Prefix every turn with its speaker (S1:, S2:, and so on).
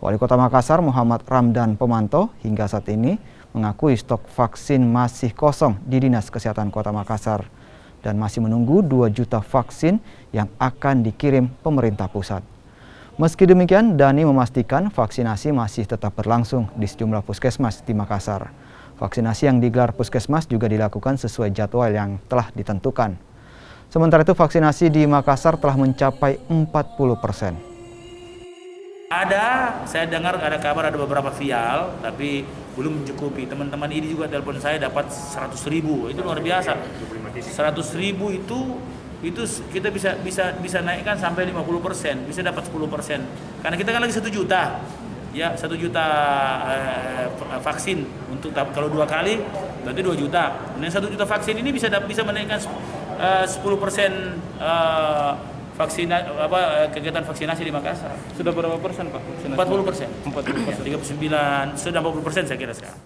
S1: Wali Kota Makassar Muhammad Ramdan Pemanto hingga saat ini mengakui stok vaksin masih kosong di Dinas Kesehatan Kota Makassar dan masih menunggu 2 juta vaksin yang akan dikirim pemerintah pusat. Meski demikian, Dhani memastikan vaksinasi masih tetap berlangsung di sejumlah puskesmas di Makassar. Vaksinasi yang digelar puskesmas juga dilakukan sesuai jadwal yang telah ditentukan. Sementara itu, vaksinasi di Makassar telah mencapai 40%.
S2: Saya dengar ada kabar ada beberapa vial, tapi belum mencukupi. Teman-teman ini juga telepon saya dapat 100.000, itu luar biasa. 100.000 itu kita bisa naikkan sampai 50%, bisa dapat 10%. Karena kita kan lagi 1 juta, ya 1 juta vaksin untuk kalau 2 kali berarti 2 juta. Nah 1 juta vaksin ini bisa menaikkan 10% kegiatan vaksinasi di Makassar.
S3: Sudah berapa persen Pak?
S2: 40%. 39, sudah 40% saya kira sekarang.